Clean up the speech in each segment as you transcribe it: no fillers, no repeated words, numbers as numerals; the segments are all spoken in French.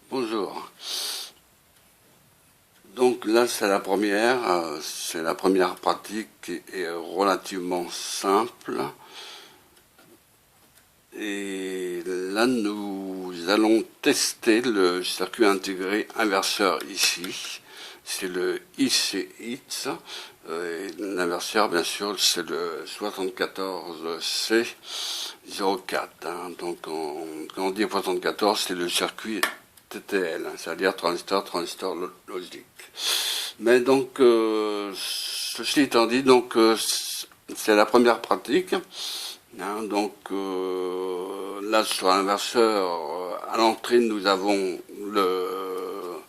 Bonjour. Donc là, c'est la première pratique qui est relativement simple. Et là, nous allons tester le circuit intégré inverseur ici. C'est le ICX. L'inverseur, bien sûr, c'est le 74C04. Donc, quand on dit 74, c'est le circuit TTL, c'est-à-dire transistor logique. Mais donc, ceci étant dit, donc c'est la première pratique. Donc là, sur l'inverseur, à l'entrée, nous avons le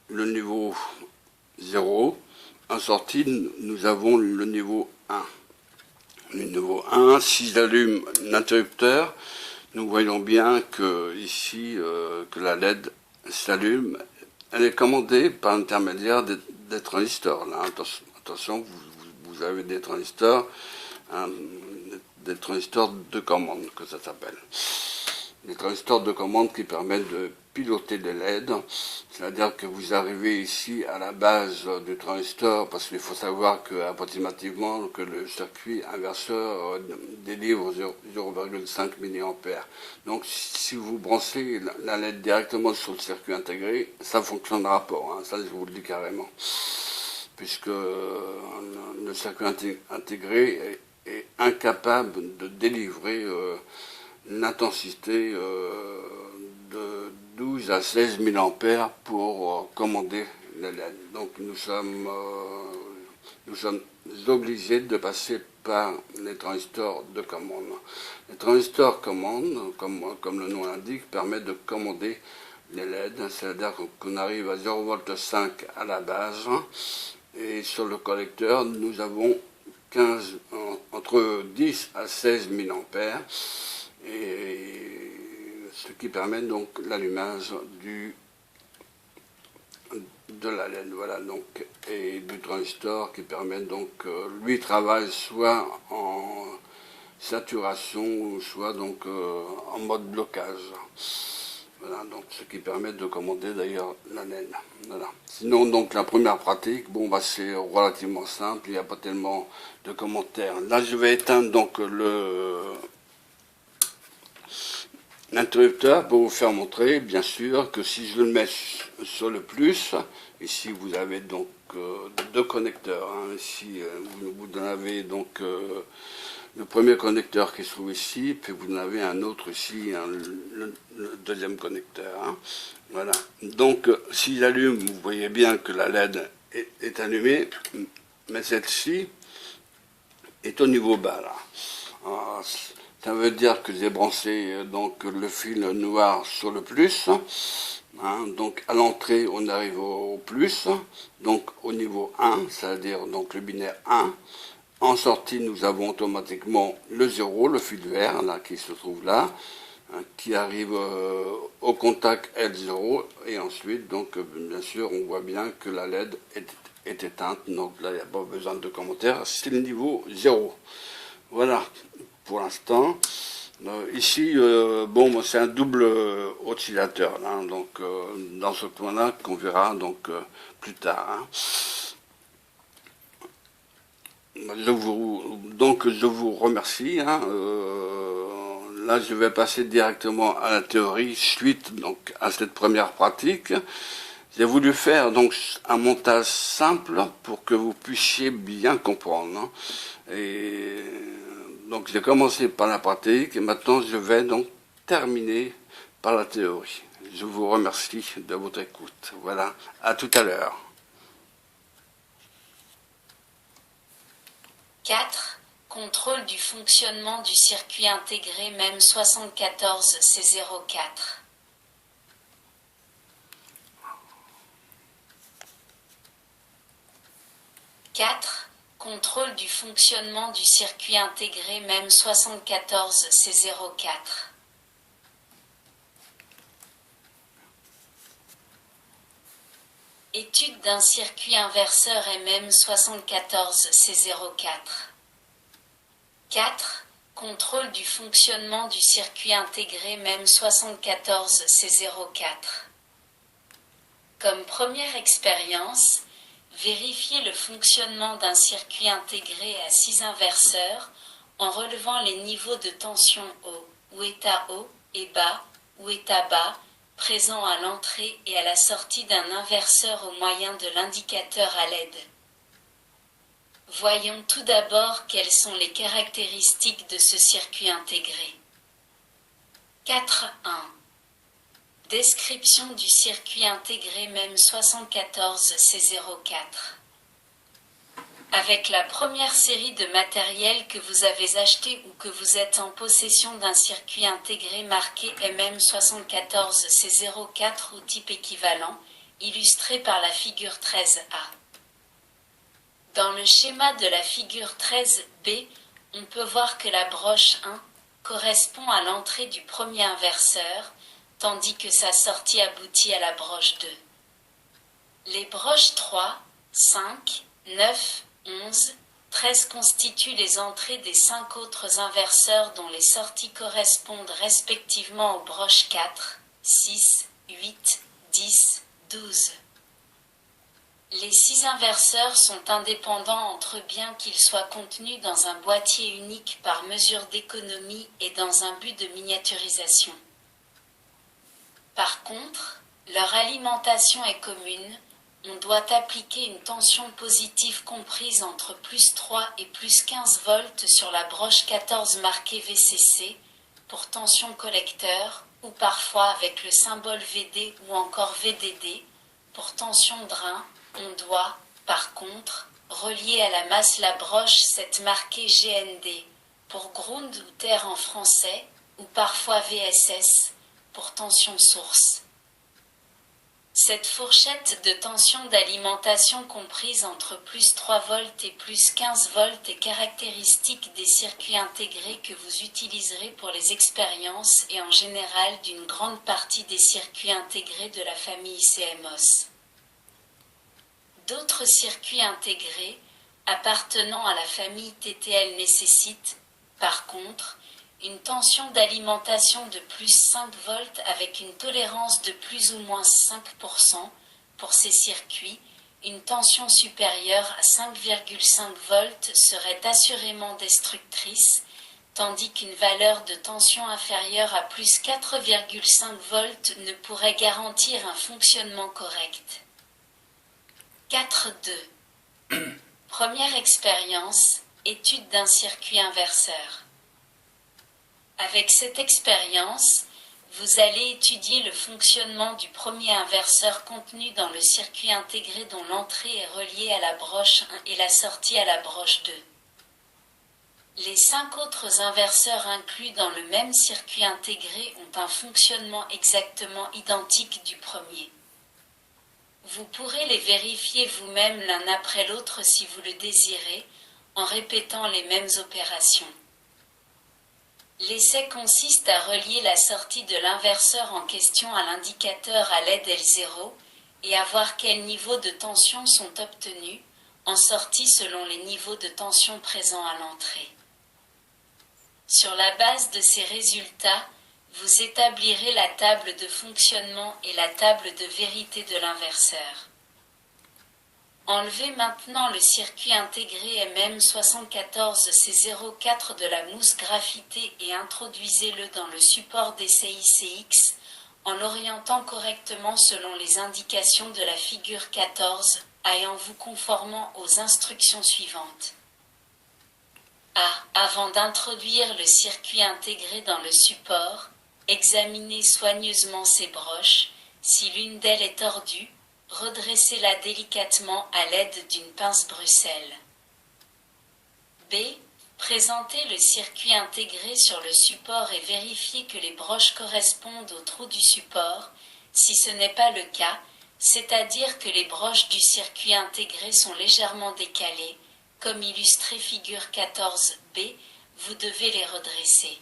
niveau 0. En sortie, nous avons le niveau 1. Le niveau 1, si j'allume l'interrupteur, nous voyons bien que ici, que la LED s'allume. Elle est commandée par l'intermédiaire des transistors. Là, attention, vous avez des transistors, des transistors de commande, que ça s'appelle. Des transistors de commande qui permettent de piloter les LED, c'est-à-dire que vous arrivez ici à la base du transistor, parce qu'il faut savoir que approximativement que le circuit inverseur délivre 0,5 mA. Donc si vous branchez la LED directement sur le circuit intégré, ça ne fonctionnera pas, hein, ça je vous le dis carrément, puisque le circuit intégré est incapable de délivrer l'intensité de 12 à 16 000 A pour commander les LED. Donc nous sommes obligés de passer par les transistors de commande. Les transistors commande, comme le nom l'indique, permettent de commander les LED, c'est-à-dire qu'on arrive à 0,5 V à la base, et sur le collecteur, nous avons entre 10 à 16 000 A, et ce qui permet donc l'allumage de la LED, voilà, donc, et du transistor qui permet donc, lui travaille soit en saturation, soit donc en mode blocage. Voilà, donc ce qui permet de commander d'ailleurs la LED. Voilà. Sinon, donc la première pratique, bon bah c'est relativement simple, il n'y a pas tellement de commentaires. Là, je vais éteindre donc l'interrupteur pour vous faire montrer, bien sûr, que si je le mets sur le plus, ici vous avez donc deux connecteurs. Hein, ici, vous en avez donc le premier connecteur qui se trouve ici, puis vous en avez un autre ici, hein, le deuxième connecteur. Hein. Voilà. Donc, si j'allume, vous voyez bien que la LED est allumée, mais celle-ci est au niveau bas, là. Alors, ça veut dire que j'ai branché donc le fil noir sur le plus. Hein, donc à l'entrée, on arrive au plus, donc au niveau 1, c'est-à-dire donc le binaire 1. En sortie, nous avons automatiquement le 0, le fil vert, là, qui se trouve là, hein, qui arrive au contact L0, et ensuite, donc, bien sûr, on voit bien que la LED est éteinte, donc là, il n'y a pas besoin de commentaires, c'est le niveau 0. Voilà, pour l'instant. Ici, bon, c'est un double oscillateur, hein, donc, dans ce point-là, qu'on verra donc plus tard. Hein. Je vous remercie. Hein, là, je vais passer directement à la théorie suite donc à cette première pratique. J'ai voulu faire donc un montage simple pour que vous puissiez bien comprendre. Hein, et donc j'ai commencé par la pratique et maintenant je vais donc terminer par la théorie. Je vous remercie de votre écoute. Voilà, à tout à l'heure. 4. Contrôle du fonctionnement du circuit intégré MEM74C04. 4. Contrôle du fonctionnement du circuit intégré MEM74C04. Étude d'un circuit inverseur MM74C04. 4. Contrôle du fonctionnement du circuit intégré MEM74C04. Comme première expérience, vérifiez le fonctionnement d'un circuit intégré à 6 inverseurs en relevant les niveaux de tension haut ou état haut et bas ou état bas présents à l'entrée et à la sortie d'un inverseur au moyen de l'indicateur à LED. Voyons tout d'abord quelles sont les caractéristiques de ce circuit intégré. 4.1 Description du circuit intégré MEM 74C04. Avec la première série de matériel que vous avez acheté ou que vous êtes en possession d'un circuit intégré marqué MM74C04 ou type équivalent, illustré par la figure 13A. Dans le schéma de la figure 13B, on peut voir que la broche 1 correspond à l'entrée du premier inverseur, tandis que sa sortie aboutit à la broche 2. Les broches 3, 5, 9, 11, 13 constituent les entrées des 5 autres inverseurs dont les sorties correspondent respectivement aux broches 4, 6, 8, 10, 12. Les 6 inverseurs sont indépendants entre eux bien qu'ils soient contenus dans un boîtier unique par mesure d'économie et dans un but de miniaturisation. Par contre, leur alimentation est commune. On doit appliquer une tension positive comprise entre plus 3 et plus 15 volts sur la broche 14 marquée VCC pour tension collecteur ou parfois avec le symbole VD ou encore VDD pour tension drain. On doit, par contre, relier à la masse la broche 7 marquée GND pour ground ou terre en français ou parfois VSS pour tension source. Cette fourchette de tension d'alimentation comprise entre plus 3 volts et plus 15 volts est caractéristique des circuits intégrés que vous utiliserez pour les expériences et en général d'une grande partie des circuits intégrés de la famille CMOS. D'autres circuits intégrés appartenant à la famille TTL nécessitent, par contre, une tension d'alimentation de plus 5 volts avec une tolérance de plus ou moins 5%. Pour ces circuits, une tension supérieure à 5,5 volts serait assurément destructrice, tandis qu'une valeur de tension inférieure à plus 4,5 volts ne pourrait garantir un fonctionnement correct. 4.2 Première expérience, étude d'un circuit inverseur. Avec cette expérience, vous allez étudier le fonctionnement du premier inverseur contenu dans le circuit intégré dont l'entrée est reliée à la broche 1 et la sortie à la broche 2. Les 5 autres inverseurs inclus dans le même circuit intégré ont un fonctionnement exactement identique du premier. Vous pourrez les vérifier vous-même l'un après l'autre si vous le désirez, en répétant les mêmes opérations. L'essai consiste à relier la sortie de l'inverseur en question à l'indicateur à LED L0 et à voir quels niveaux de tension sont obtenus, en sortie selon les niveaux de tension présents à l'entrée. Sur la base de ces résultats, vous établirez la table de fonctionnement et la table de vérité de l'inverseur. Enlevez maintenant le circuit intégré MM74C04 de la mousse graphitée et introduisez-le dans le support d'essai ICX en l'orientant correctement selon les indications de la figure 14 et en vous conformant aux instructions suivantes. A. Avant d'introduire le circuit intégré dans le support, examinez soigneusement ces broches. Si l'une d'elles est tordue, redressez-la délicatement à l'aide d'une pince Bruxelles. B. Présentez le circuit intégré sur le support et vérifiez que les broches correspondent aux trous du support. Si ce n'est pas le cas, c'est-à-dire que les broches du circuit intégré sont légèrement décalées, comme illustré figure 14b, vous devez les redresser.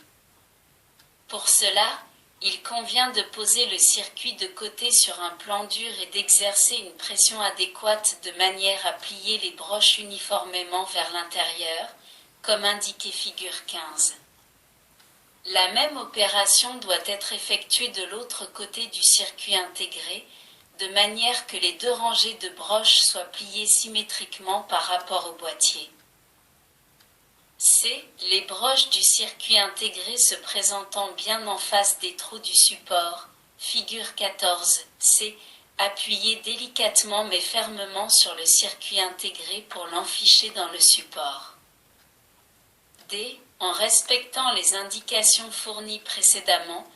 Pour cela, il convient de poser le circuit de côté sur un plan dur et d'exercer une pression adéquate de manière à plier les broches uniformément vers l'intérieur, comme indiqué figure 15. La même opération doit être effectuée de l'autre côté du circuit intégré, de manière que les deux rangées de broches soient pliées symétriquement par rapport au boîtier. C. Les broches du circuit intégré se présentant bien en face des trous du support, figure 14. C. Appuyez délicatement mais fermement sur le circuit intégré pour l'enficher dans le support. D. En respectant les indications fournies précédemment,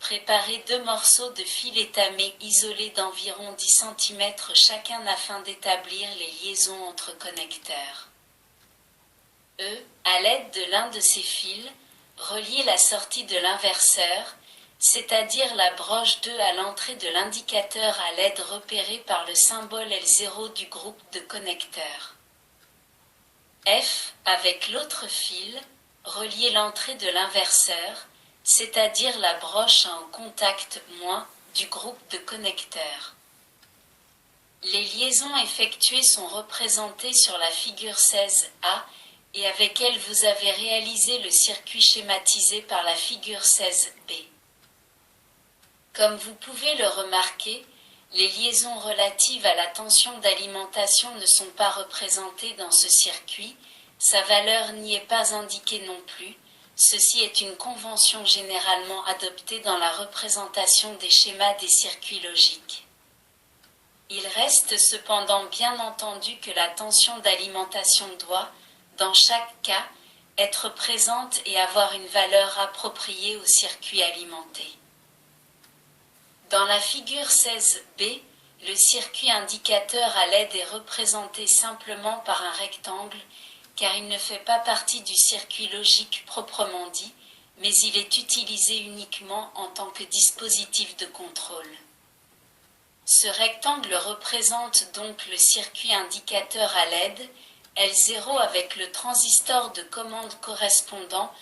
préparez 2 morceaux de fil étamé isolés d'environ 10 cm chacun afin d'établir les liaisons entre connecteurs. E. À l'aide de l'un de ces fils, reliez la sortie de l'inverseur, c'est-à-dire la broche 2 à l'entrée de l'indicateur à l'aide repérée par le symbole L0 du groupe de connecteurs. F. Avec l'autre fil, reliez l'entrée de l'inverseur, c'est-à-dire la broche en contact - du groupe de connecteurs. Les liaisons effectuées sont représentées sur la figure 16A et avec elles vous avez réalisé le circuit schématisé par la figure 16B. Comme vous pouvez le remarquer, les liaisons relatives à la tension d'alimentation ne sont pas représentées dans ce circuit, sa valeur n'y est pas indiquée non plus. Ceci est une convention généralement adoptée dans la représentation des schémas des circuits logiques. Il reste cependant bien entendu que la tension d'alimentation doit, dans chaque cas, être présente et avoir une valeur appropriée au circuit alimenté. Dans la figure 16B, le circuit indicateur à LED est représenté simplement par un rectangle, car il ne fait pas partie du circuit logique proprement dit, mais il est utilisé uniquement en tant que dispositif de contrôle. Ce rectangle représente donc le circuit indicateur à LED, L0 avec le transistor de commande correspondant,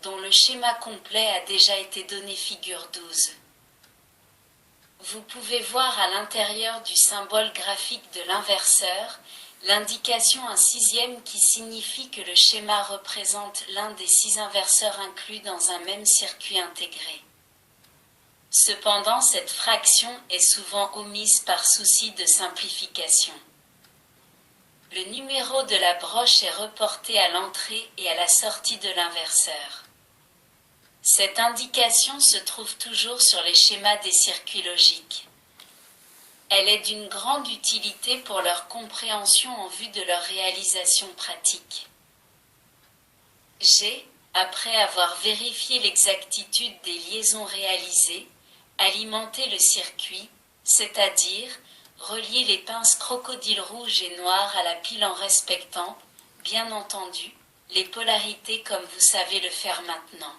dont le schéma complet a déjà été donné figure 12. Vous pouvez voir à l'intérieur du symbole graphique de l'inverseur, l'indication un sixième qui signifie que le schéma représente l'un des 6 inverseurs inclus dans un même circuit intégré. Cependant, cette fraction est souvent omise par souci de simplification. Le numéro de la broche est reporté à l'entrée et à la sortie de l'inverseur. Cette indication se trouve toujours sur les schémas des circuits logiques. Elle est d'une grande utilité pour leur compréhension en vue de leur réalisation pratique. G. Après avoir vérifié l'exactitude des liaisons réalisées, alimenter le circuit, c'est-à-dire relier les pinces crocodile rouge et noire à la pile en respectant, bien entendu, les polarités comme vous savez le faire maintenant.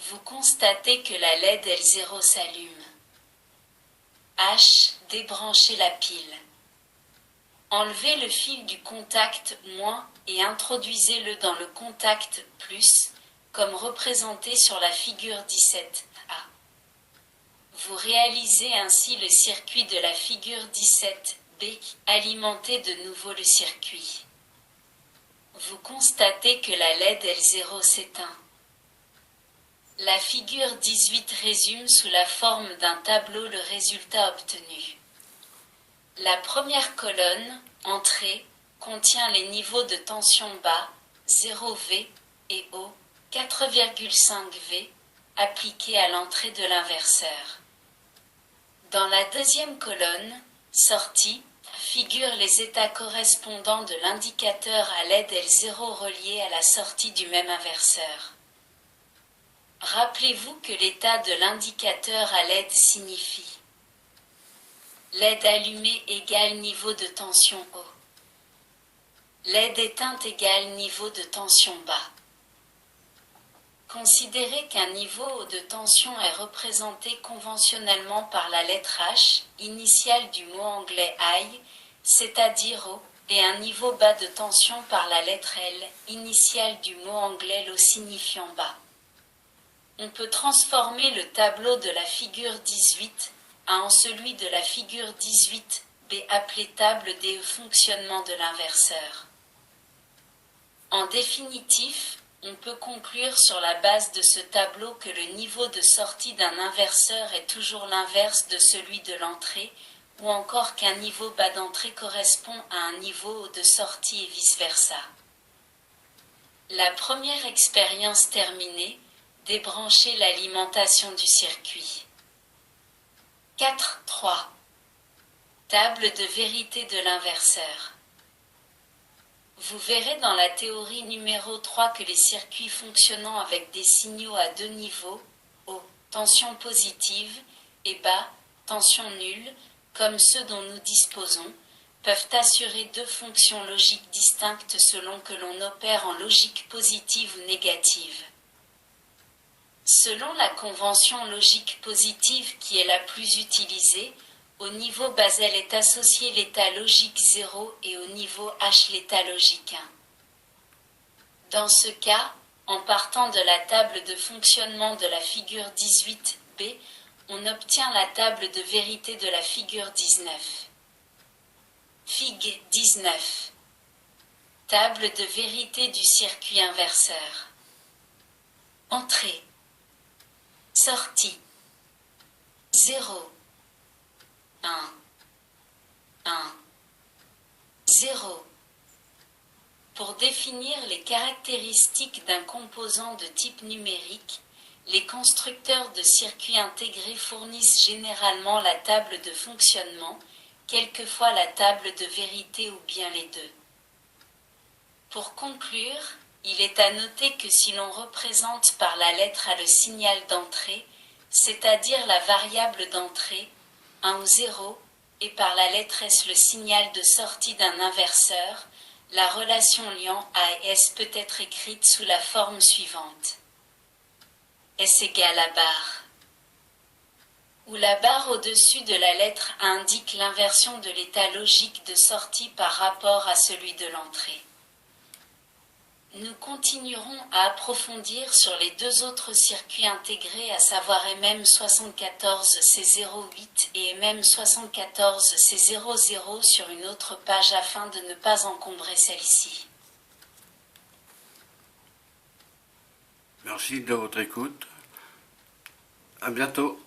Vous constatez que la LED L0 s'allume. H. Débranchez la pile. Enlevez le fil du contact - et introduisez-le dans le contact +, comme représenté sur la figure 17A. Vous réalisez ainsi le circuit de la figure 17B, alimentez de nouveau le circuit. Vous constatez que la LED L0 s'éteint. La figure 18 résume sous la forme d'un tableau le résultat obtenu. La première colonne, entrée, contient les niveaux de tension bas, 0V, et haut, 4,5V, appliqués à l'entrée de l'inverseur. Dans la deuxième colonne, sortie, figurent les états correspondants de l'indicateur à LED L0 relié à la sortie du même inverseur. Rappelez-vous que l'état de l'indicateur à LED signifie LED allumé égale niveau de tension haut. LED éteinte égale niveau de tension bas. Considérez qu'un niveau de tension est représenté conventionnellement par la lettre H, initiale du mot anglais high, c'est-à-dire haut, et un niveau bas de tension par la lettre L, initiale du mot anglais low signifiant bas. On peut transformer le tableau de la figure 18 en celui de la figure 18B appelé table des fonctionnements de l'inverseur. En définitif, On peut conclure sur la base de ce tableau que le niveau de sortie d'un inverseur est toujours l'inverse de celui de l'entrée, ou encore qu'un niveau bas d'entrée correspond à un niveau haut de sortie et vice-versa. La première expérience terminée, débrancher l'alimentation du circuit. 4.3. Table de vérité de l'inverseur. Vous verrez dans la théorie numéro 3 que les circuits fonctionnant avec des signaux à deux niveaux, haut, tension positive, et bas, tension nulle, comme ceux dont nous disposons, peuvent assurer deux fonctions logiques distinctes selon que l'on opère en logique positive ou négative. Selon la convention logique positive qui est la plus utilisée, au niveau basal est associé l'état logique 0 et au niveau H l'état logique 1. Dans ce cas, en partant de la table de fonctionnement de la figure 18b, on obtient la table de vérité de la figure 19. Fig 19. Table de vérité du circuit inverseur. Entrée. Sortie. 0. 1. 1. 0. Pour définir les caractéristiques d'un composant de type numérique, les constructeurs de circuits intégrés fournissent généralement la table de fonctionnement, quelquefois la table de vérité ou bien les deux. Pour conclure, il est à noter que si l'on représente par la lettre A le signal d'entrée, c'est-à-dire la variable d'entrée, 1 ou 0, et par la lettre S le signal de sortie d'un inverseur, la relation liant A et S peut être écrite sous la forme suivante. S égale à barre, où la barre au-dessus de la lettre A indique l'inversion de l'état logique de sortie par rapport à celui de l'entrée. Nous continuerons à approfondir sur les deux autres circuits intégrés, à savoir MM74C08 et MM74C00 sur une autre page afin de ne pas encombrer celle-ci. Merci de votre écoute. À bientôt.